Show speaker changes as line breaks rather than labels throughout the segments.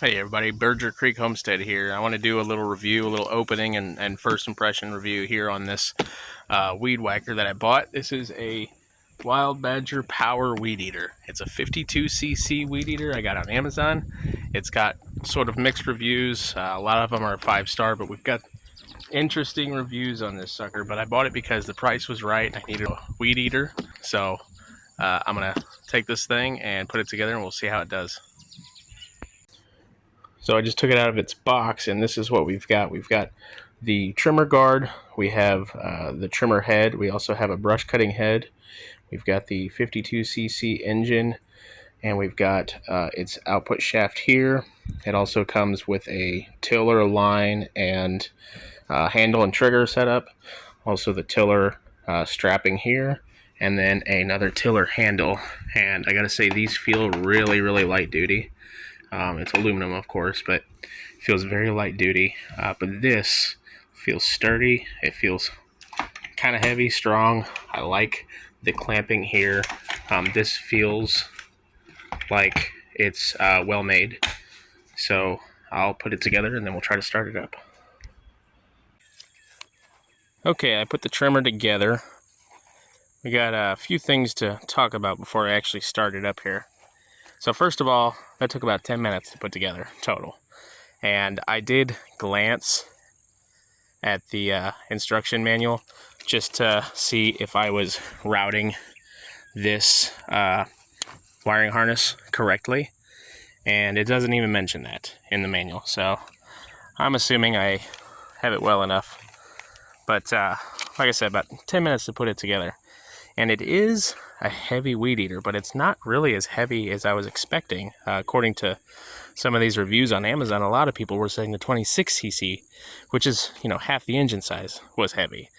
Hey everybody, Berger Creek Homestead here. I want to do a little review, a little opening and first impression review here on this weed whacker that I bought. This is a Wild Badger Power Weed Eater. It's a 52cc weed eater I got on Amazon. It's got sort of mixed reviews. A lot of them are 5-star, but we've got interesting reviews on this sucker. But I bought it because the price was right. I needed a weed eater. So I'm going to take this thing and put it together and we'll see how it does. So I just took it out of its box, and this is what we've got. We've got the trimmer guard, we have the trimmer head, we also have a brush cutting head, we've got the 52cc engine, and we've got its output shaft here. It also comes with a tiller line and handle and trigger setup, also the tiller strapping here, and then another tiller handle. And I gotta say, these feel really light duty. It's aluminum, of course, but it feels very light duty. But this feels sturdy. It feels kind of heavy, strong. I like the clamping here. This feels like it's well made. So I'll put it together and then we'll try to start it up. Okay, I put the trimmer together. We got a few things to talk about before I actually start it up here. So first of all, that took about 10 minutes to put together total. And I did glance at the instruction manual just to see if I was routing this wiring harness correctly. And it doesn't even mention that in the manual. So I'm assuming I have it well enough. But like I said, about 10 minutes to put it together. And it is a heavy weed eater, but it's not really as heavy as I was expecting. According to some of these reviews on Amazon, a lot of people were saying the 26cc, which is, half the engine size, was heavy.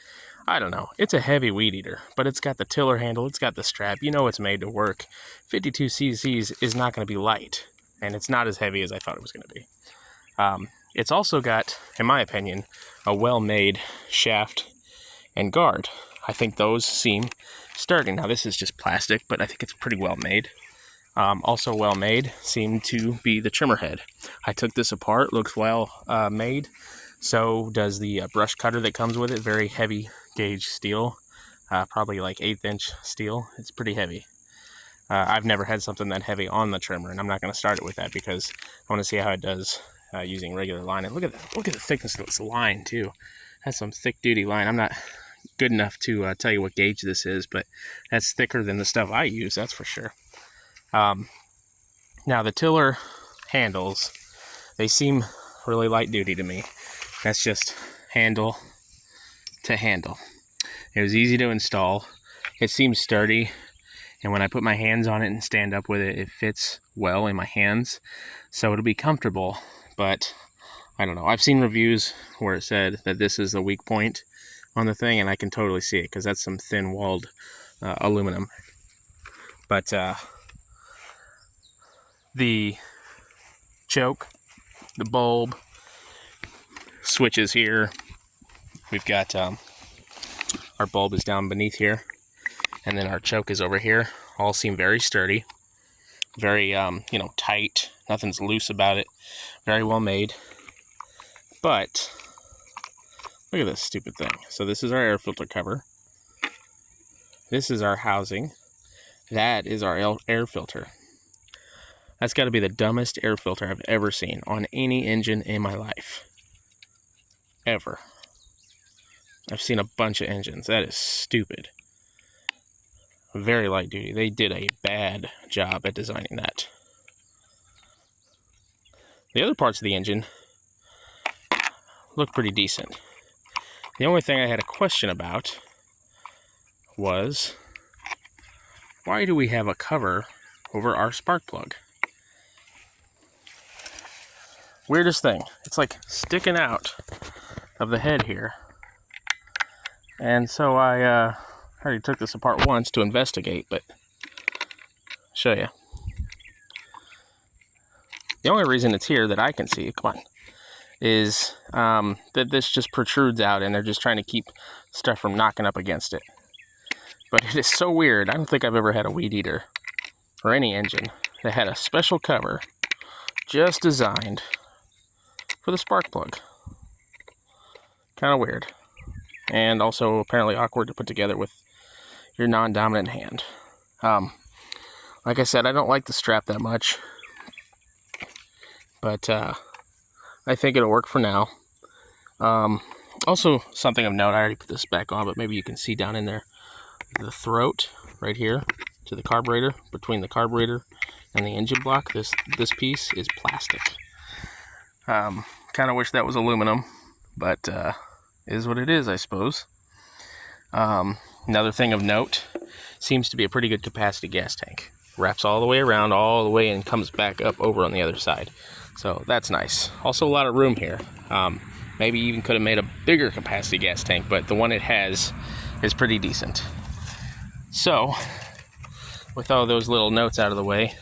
I don't know. It's a heavy weed eater, but it's got the tiller handle, it's got the strap. It's made to work. 52cc's is not going to be light, and it's not as heavy as I thought it was going to be. It's also got, in my opinion, a well-made shaft and guard. I think those seem sturdy. Now this is just plastic, but I think it's pretty well made. Also well made seemed to be the trimmer head. I took this apart, looks well made. So does the brush cutter that comes with it. Very heavy gauge steel, probably like 1/8 inch steel. It's pretty heavy. I've never had something that heavy on the trimmer, and I'm not going to start it with that because I want to see how it does using regular line. And look at the thickness of this line too. That's some thick duty line. I'm not good enough to tell you what gauge this is, but that's thicker than the stuff I use, that's for sure. Now the tiller handles, they seem really light duty to me. That's just handle to handle. It was easy to install. It seems sturdy, and when I put my hands on it and stand up with it, it fits well in my hands, so it'll be comfortable. But I don't know. I've seen reviews where it said that this is the weak point on the thing, and I can totally see it because that's some thin-walled aluminum. But the choke, the bulb, switches here. We've got our bulb is down beneath here, and then our choke is over here. All seem very sturdy, very tight. Nothing's loose about it. Very well made. But look at this stupid thing. So this is our air filter cover. This is our housing. That is our air filter. That's got to be the dumbest air filter I've ever seen on any engine in my life. Ever. I've seen a bunch of engines. That is stupid. Very light duty. They did a bad job at designing that. The other parts of the engine look pretty decent. The only thing I had a question about was, why do we have a cover over our spark plug? Weirdest thing. It's like sticking out of the head here. And so I already took this apart once to investigate, but I'll show you. The only reason it's here that I can see, come on, is that this just protrudes out, and they're just trying to keep stuff from knocking up against it. But it is so weird. I don't think I've ever had a weed eater or any engine that had a special cover just designed for the spark plug. Kind of weird. And also apparently awkward to put together with your non-dominant hand. Like I said, I don't like the strap that much, but I think it'll work for now. Also, something of note, I already put this back on, but maybe you can see down in there, the throat right here to the carburetor, between the carburetor and the engine block, this piece is plastic. Kind of wish that was aluminum, but is what it is, I suppose. Another thing of note, seems to be a pretty good capacity gas tank. Wraps all the way around, all the way, and comes back up over on the other side. So that's nice. Also a lot of room here. Maybe even could have made a bigger capacity gas tank, but the one it has is pretty decent. So, with all those little notes out of the way,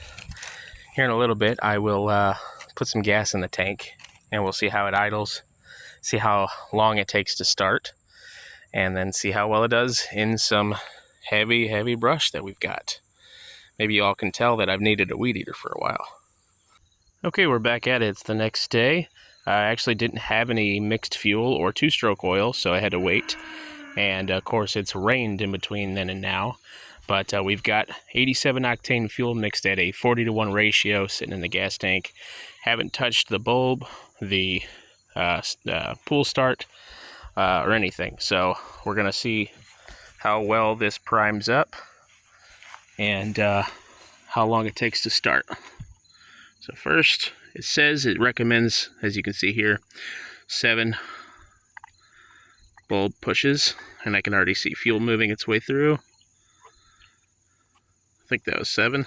here in a little bit I will put some gas in the tank, and we'll see how it idles, see how long it takes to start, and then see how well it does in some heavy brush that we've got. Maybe you all can tell that I've needed a weed eater for a while. Okay, we're back at it. It's the next day. I actually didn't have any mixed fuel or two-stroke oil, so I had to wait. And of course, it's rained in between then and now. But we've got 87 octane fuel mixed at a 40-to-1 ratio sitting in the gas tank. Haven't touched the bulb, the pull start, or anything. So we're going to see how well this primes up and how long it takes to start. So first, it says it recommends, as you can see here, 7 bulb pushes, and I can already see fuel moving its way through. I think that was 7.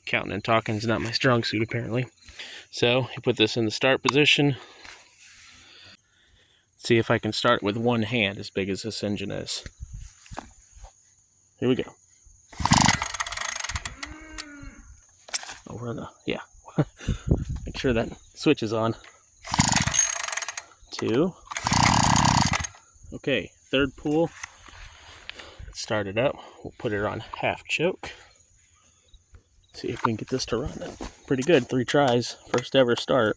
Counting and talking is not my strong suit, apparently. So you put this in the start position. See if I can start with one hand, as big as this engine is. Here we go. Oh, we're on the, yeah. Make sure that switch is on. 2. Okay, third pull. Let's start it up. We'll put it on half choke. See if we can get this to run. Pretty good, 3 tries. First ever start.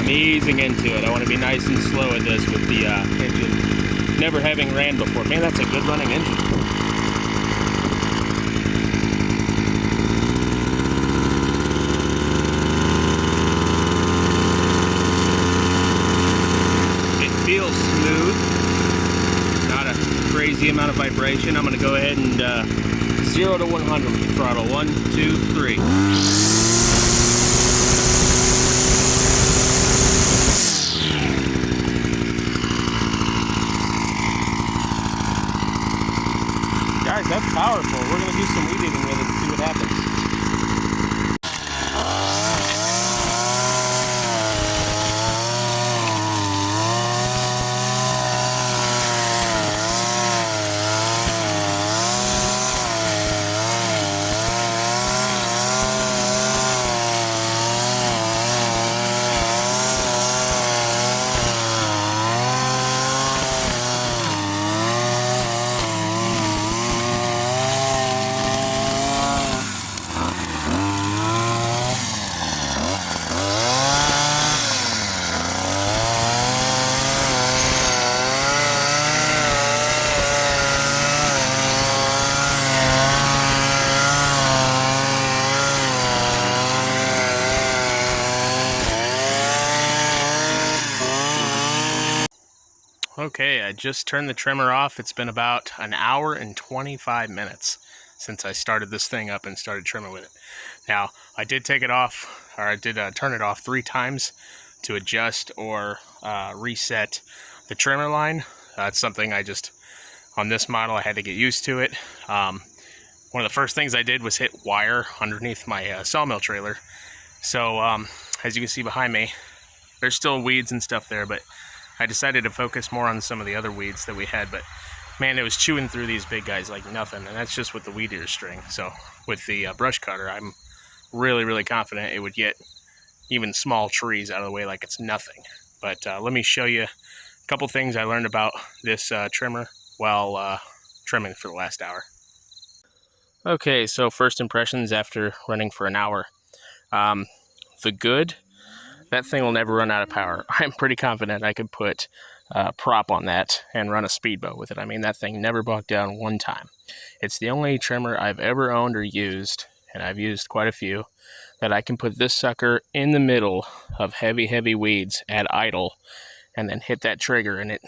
Easing into it. I want to be nice and slow at this with the engine never having ran before. Man, that's a good running engine. It feels smooth. Not a crazy amount of vibration. I'm going to go ahead and 0 to 100 with the throttle. 1, 2, 3. Guys, that's powerful. We're going to do some weed eating with it and see what happens. Okay, I just turned the trimmer off. It's been about an hour and 25 minutes since I started this thing up and started trimming with it. Now, I did take it off, or I did turn it off 3 times to adjust or reset the trimmer line. That's something I just, on this model, I had to get used to it. One of the first things I did was hit wire underneath my sawmill trailer. So as you can see behind me, there's still weeds and stuff there, but I decided to focus more on some of the other weeds that we had. But man, it was chewing through these big guys like nothing, and that's just with the Weedeater string. So with the brush cutter, I'm really confident it would get even small trees out of the way like it's nothing. But let me show you a couple things I learned about this trimmer while trimming for the last hour. Okay, so first impressions after running for an hour. The good, that thing will never run out of power. I'm pretty confident I could put a prop on that and run a speedboat with it. I mean, that thing never bogged down one time. It's the only trimmer I've ever owned or used, and I've used quite a few, that I can put this sucker in the middle of heavy weeds at idle and then hit that trigger and it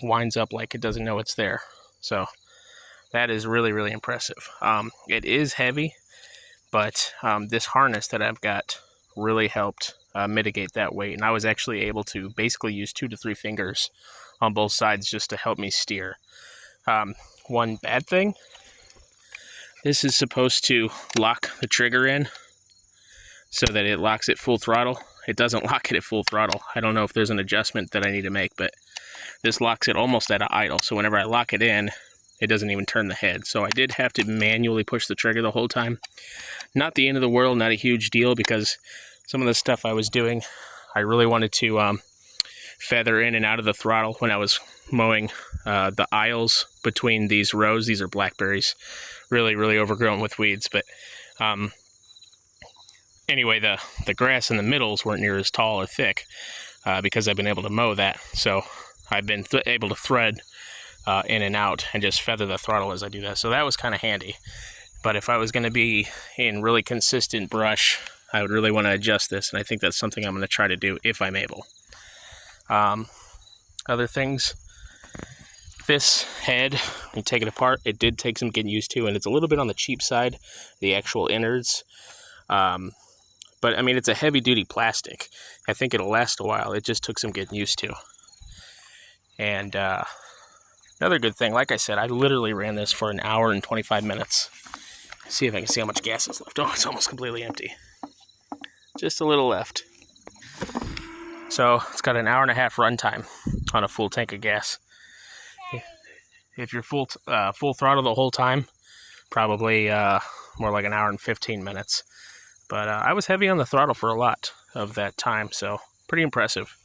winds up like it doesn't know it's there. So that is really impressive. It is heavy, but this harness that I've got really helped mitigate that weight, and I was actually able to basically use 2 to 3 fingers on both sides just to help me steer. One bad thing, this is supposed to lock the trigger in so that it locks it full throttle. It doesn't lock it at full throttle. I don't know if there's an adjustment that I need to make, but this locks it almost at an idle. So whenever I lock it in, it doesn't even turn the head. So I did have to manually push the trigger the whole time. Not the end of the world, not a huge deal, because some of the stuff I was doing, I really wanted to feather in and out of the throttle when I was mowing the aisles between these rows. These are blackberries, really overgrown with weeds. But anyway, the grass in the middles weren't near as tall or thick because I've been able to mow that. So I've been able to thread in and out and just feather the throttle as I do that. So that was kind of handy. But if I was going to be in really consistent brush, I would really want to adjust this, and I think that's something I'm going to try to do if I'm able. Other things, this head, when you take it apart, it did take some getting used to, and it's a little bit on the cheap side, the actual innards. But I mean, it's a heavy-duty plastic. I think it'll last a while. It just took some getting used to. And another good thing, like I said, I literally ran this for an hour and 25 minutes. See if I can see how much gas is left. Oh, it's almost completely empty. Just a little left. So it's got an hour and a half run time on a full tank of gas. If you're full throttle the whole time, probably more like an hour and 15 minutes. But I was heavy on the throttle for a lot of that time, so pretty impressive.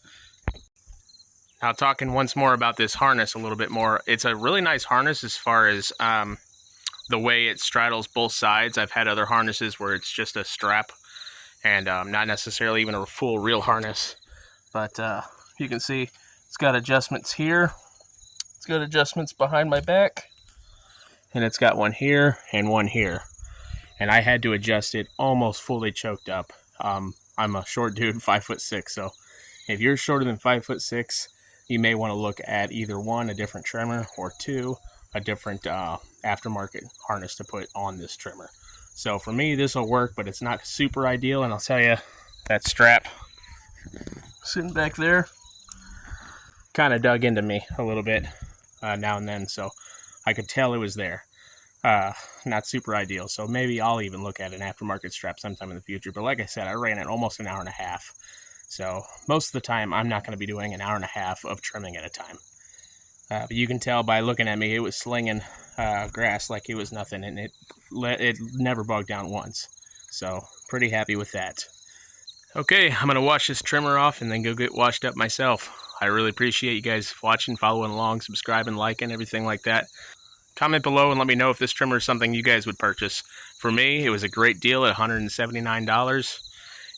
Now, talking once more about this harness a little bit more, it's a really nice harness as far as the way it straddles both sides. I've had other harnesses where it's just a strap and not necessarily even a full real harness. But you can see it's got adjustments here. It's got adjustments behind my back. And it's got one here and one here. And I had to adjust it almost fully choked up. I'm a short dude, 5'6", so if you're shorter than 5'6", you may want to look at either one, a different trimmer, or two, a different aftermarket harness to put on this trimmer. So for me, this will work, but it's not super ideal. And I'll tell you, that strap sitting back there kind of dug into me a little bit now and then, so I could tell it was there. Not super ideal, so maybe I'll even look at an aftermarket strap sometime in the future. But like I said, I ran it almost an hour and a half, so most of the time I'm not going to be doing an hour and a half of trimming at a time. But you can tell by looking at me, it was slinging grass like it was nothing, and it never bogged down once. So pretty happy with that. Okay, I'm going to wash this trimmer off and then go get washed up myself. I really appreciate you guys watching, following along, subscribing, liking, everything like that. Comment below and let me know if this trimmer is something you guys would purchase. For me, it was a great deal at $179,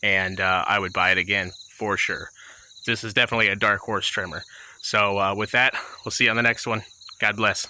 and I would buy it again for sure. This is definitely a dark horse trimmer. So with that, we'll see you on the next one. God bless.